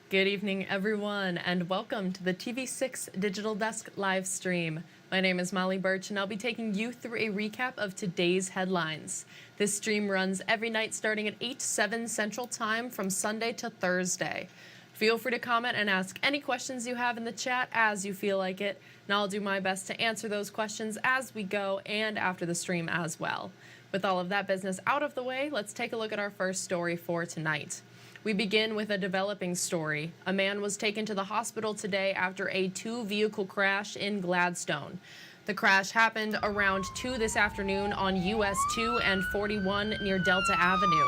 Good evening, everyone, and welcome to the TV6 Digital Desk live stream. My name is Molly Birch, and I'll be taking you through a recap of today's headlines. This stream runs every night starting at 8/7 Central Time from Sunday to Thursday. Feel free to comment and ask any questions you have in the chat as you feel like it, and I'll do my best to answer those questions as we go and after the stream as well. With all of that business out of the way, let's take a look at our first story for tonight. We begin with a developing story. A man was taken to the hospital today after a two-vehicle crash in Gladstone. The crash happened around 2 this afternoon on US 2 and 41 near Delta Avenue.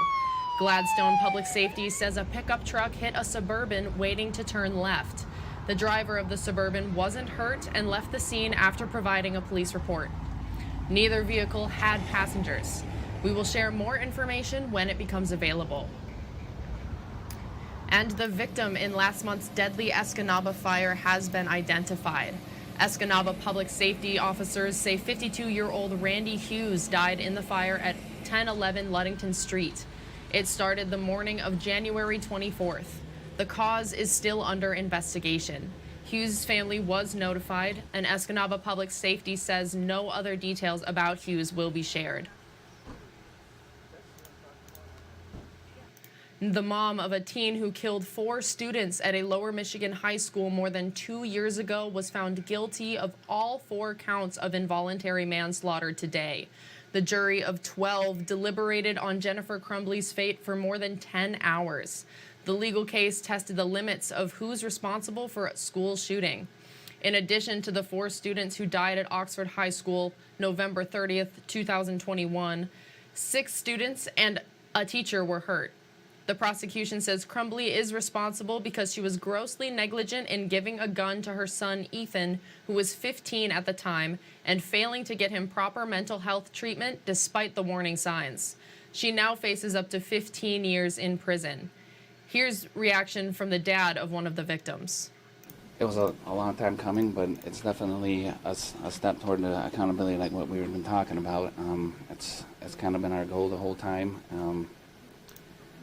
Gladstone Public Safety says a pickup truck hit a Suburban waiting to turn left. The driver of the Suburban wasn't hurt and left the scene after providing a police report. Neither vehicle had passengers. We will share more information when it becomes available. And the victim in last month's deadly Escanaba fire has been identified. Escanaba Public Safety officers say 52-year-old Randy Hughes died in the fire at 1011 Ludington Street. It started the morning of January 24th. The cause is still under investigation. Hughes' family was notified, and Escanaba Public Safety says no other details about Hughes will be shared. The mom of a teen who killed 4 students at a Lower Michigan high school more than 2 years ago was found guilty of all 4 counts of involuntary manslaughter today. The jury of 12 deliberated on Jennifer Crumbley's fate for more than 10 hours. The legal case tested the limits of who's responsible for a school shooting. In addition to the 4 students who died at Oxford High School November 30th, 2021, 6 students and a teacher were hurt. The prosecution says Crumbley is responsible because she was grossly negligent in giving a gun to her son Ethan, who was 15 at the time, and failing to get him proper mental health treatment despite the warning signs. She now faces up to 15 years in prison. Here's reaction from the dad of one of the victims. It was a long time coming, but it's definitely a step toward the accountability like what we've been talking about. It's kind of been our goal the whole time.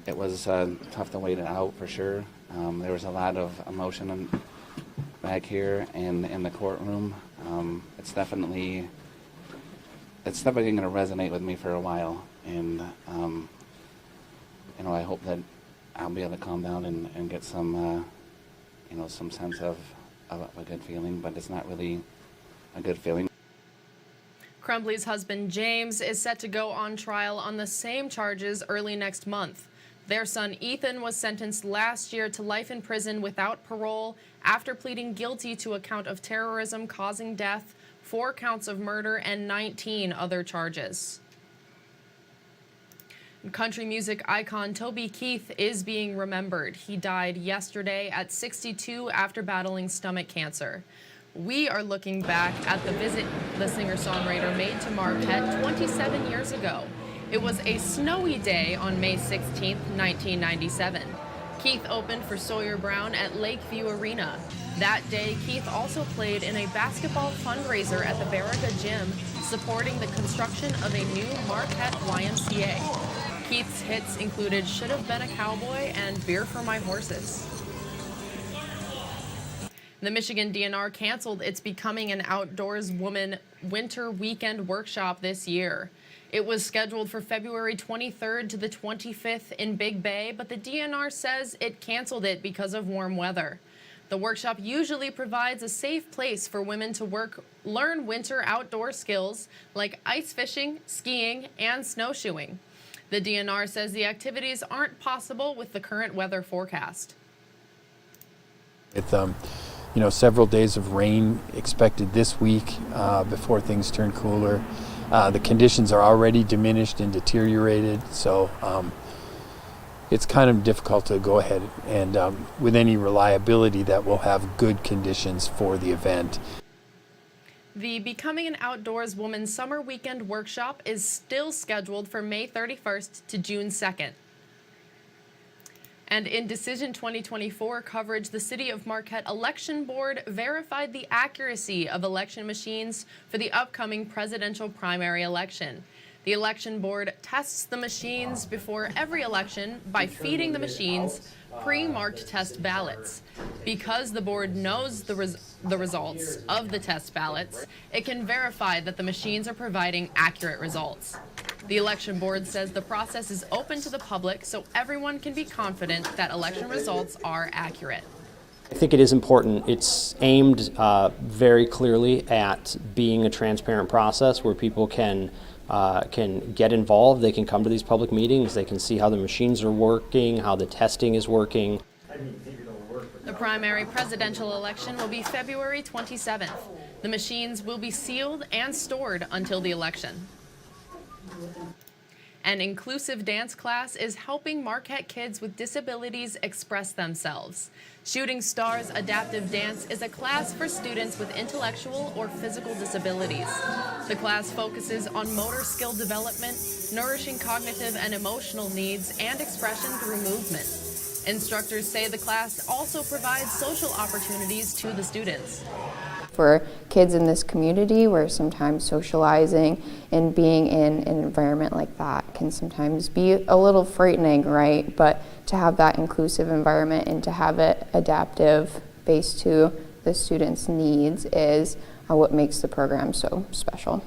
It was tough to wait it out for sure. There was a lot of emotion back here and in the courtroom. It's definitely going to resonate with me for a while, and I hope that I'll be able to calm down and get some some sense of a good feeling, but it's not really a good feeling. Crumbley's husband James is set to go on trial on the same charges early next month. Their son Ethan was sentenced last year to life in prison without parole after pleading guilty to a count of terrorism causing death, 4 counts of murder, and 19 other charges. Country music icon Toby Keith is being remembered. He died yesterday at 62 after battling stomach cancer. We are looking back at the visit the singer-songwriter made to Marquette 27 years ago. It was a snowy day on May 16, 1997. Keith opened for Sawyer Brown at Lakeview Arena. That day, Keith also played in a basketball fundraiser at the Barriga Gym, supporting the construction of a new Marquette YMCA. Keith's hits included Should Have Been a Cowboy and Beer for My Horses. The Michigan DNR canceled its Becoming an Outdoors Woman winter weekend workshop this year. It was scheduled for February 23rd to the 25th in Big Bay, but the DNR says it canceled it because of warm weather. The workshop usually provides a safe place for women to learn winter outdoor skills like ice fishing, skiing, and snowshoeing. The DNR says the activities aren't possible with the current weather forecast. With several days of rain expected this week before things turn cooler. The conditions are already diminished and deteriorated, so it's kind of difficult to go ahead and with any reliability that we'll have good conditions for the event. The Becoming an Outdoors Woman Summer Weekend Workshop is still scheduled for May 31st to June 2nd. And in Decision 2024 coverage, the City of Marquette Election Board verified the accuracy of election machines for the upcoming presidential primary election. The election board tests the machines before every election by feeding the machines pre-marked test ballots. Because the board knows the results of the test ballots, it can verify that the machines are providing accurate results. The election board says the process is open to the public so everyone can be confident that election results are accurate. I think it is important. It's aimed very clearly at being a transparent process where people can get involved. They can come to these public meetings. They can see how the machines are working, how the testing is working. The primary presidential election will be February 27th. The machines will be sealed and stored until the election. An inclusive dance class is helping Marquette kids with disabilities express themselves. Shooting Stars Adaptive Dance is a class for students with intellectual or physical disabilities. The class focuses on motor skill development, nourishing cognitive and emotional needs, and expression through movement. Instructors say the class also provides social opportunities to the students. For kids in this community, where sometimes socializing and being in an environment like that can sometimes be a little frightening, right? But to have that inclusive environment and to have it adaptive based to the students' needs is what makes the program so special.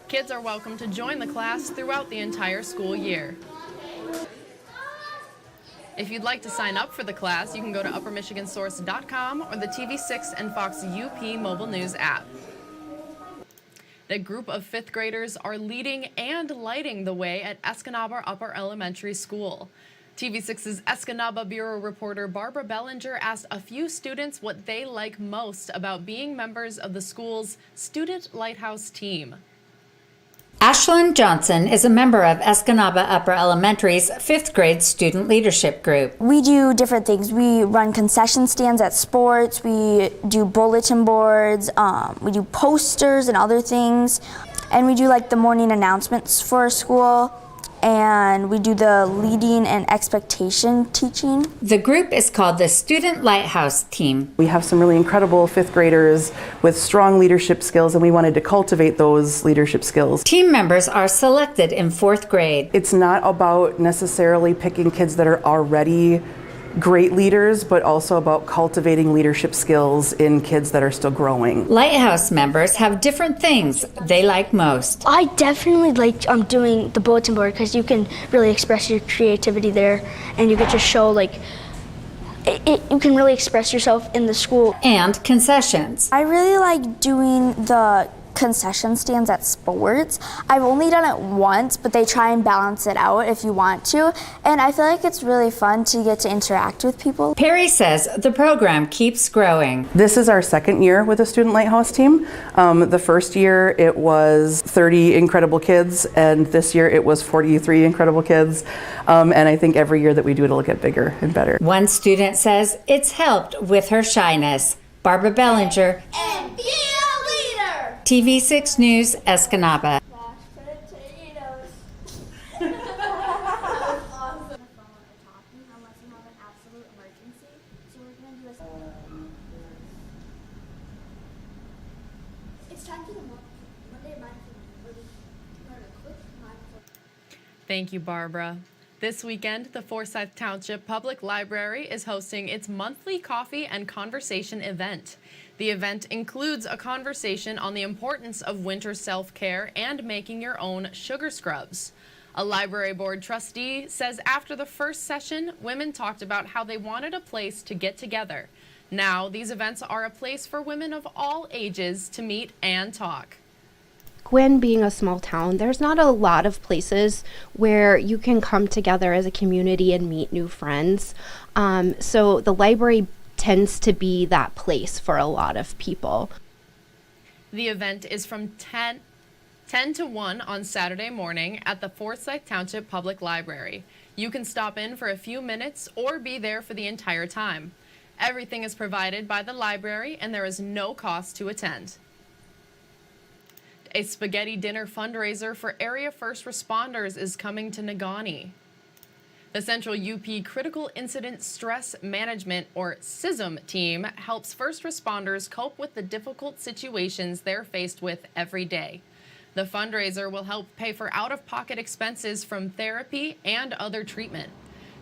Kids are welcome to join the class throughout the entire school year. If you'd like to sign up for the class, you can go to uppermichigansource.com or the TV6 and Fox UP mobile news app. A group of fifth graders are leading and lighting the way at Escanaba Upper Elementary School. TV6's Escanaba Bureau reporter Barbara Bellinger asked a few students what they like most about being members of the school's Student Lighthouse Team. Ashlyn Johnson is a member of Escanaba Upper Elementary's 5th grade student leadership group. We do different things. We run concession stands at sports, we do bulletin boards, we do posters and other things, and we do like the morning announcements for school, and we do the leading and expectation teaching. The group is called the Student Lighthouse Team. We have some really incredible 5th graders with strong leadership skills, and we wanted to cultivate those leadership skills. Team members are selected in 4th grade. It's not about necessarily picking kids that are already great leaders, but also about cultivating leadership skills in kids that are still growing. Lighthouse members have different things they like most. I definitely like doing the bulletin board because you can really express your creativity there, and you get to show you can really express yourself in the school. And concessions. I really like doing the concession stands at sports. I've only done it once, but they try and balance it out if you want to, and I feel like it's really fun to get to interact with people. Perry says the program keeps growing. This is our 2nd year with the Student Lighthouse Team. The first year it was 30 incredible kids, and this year it was 43 incredible kids. And I think every year that we do it, it'll get bigger and better. One student says it's helped with her shyness. Barbara Bellinger, and be a leader. TV6 News, Escanaba. Thank you, Barbara. This weekend, the Forsyth Township Public Library is hosting its monthly coffee and conversation event. The event includes a conversation on the importance of winter self-care and making your own sugar scrubs. A library board trustee says after the first session, women talked about how they wanted a place to get together. Now, these events are a place for women of all ages to meet and talk. Gwen being a small town, there's not a lot of places where you can come together as a community and meet new friends. So the library tends to be that place for a lot of people. The event is from 10 to 1 on Saturday morning at the Forsyth Township Public Library. You can stop in for a few minutes or be there for the entire time. Everything is provided by the library and there is no cost to attend. A spaghetti dinner fundraiser for area first responders is coming to Negaunee. The Central UP Critical Incident Stress Management, or CISM team, helps first responders cope with the difficult situations they're faced with every day. The fundraiser will help pay for out-of-pocket expenses from therapy and other treatment.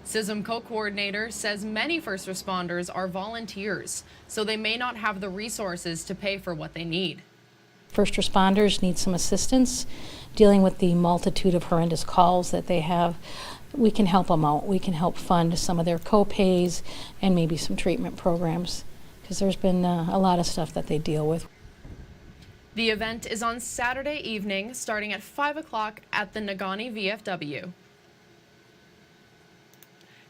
SISM co-coordinator says many first responders are volunteers, so they may not have the resources to pay for what they need. First responders need some assistance dealing with the multitude of horrendous calls that they have. We can help them out. We can help fund some of their co-pays and maybe some treatment programs, because there's been a lot of stuff that they deal with. The event is on Saturday evening, starting at 5 o'clock at the Negaunee VFW.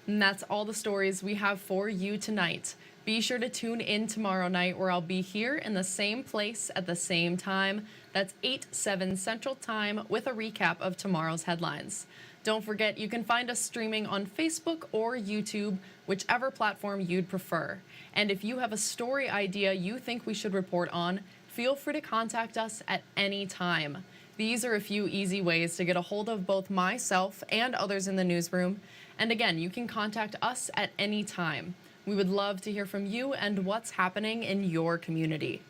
And that's all the stories we have for you tonight. Be sure to tune in tomorrow night, where I'll be here in the same place at the same time. That's 8/7 Central Time, with a recap of tomorrow's headlines. Don't forget, you can find us streaming on Facebook or YouTube, whichever platform you'd prefer. And if you have a story idea you think we should report on, feel free to contact us at any time. These are a few easy ways to get a hold of both myself and others in the newsroom. And again, you can contact us at any time. We would love to hear from you and what's happening in your community.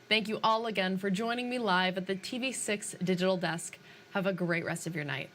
Thank you all again for joining me live at the TV6 Digital Desk. Have a great rest of your night.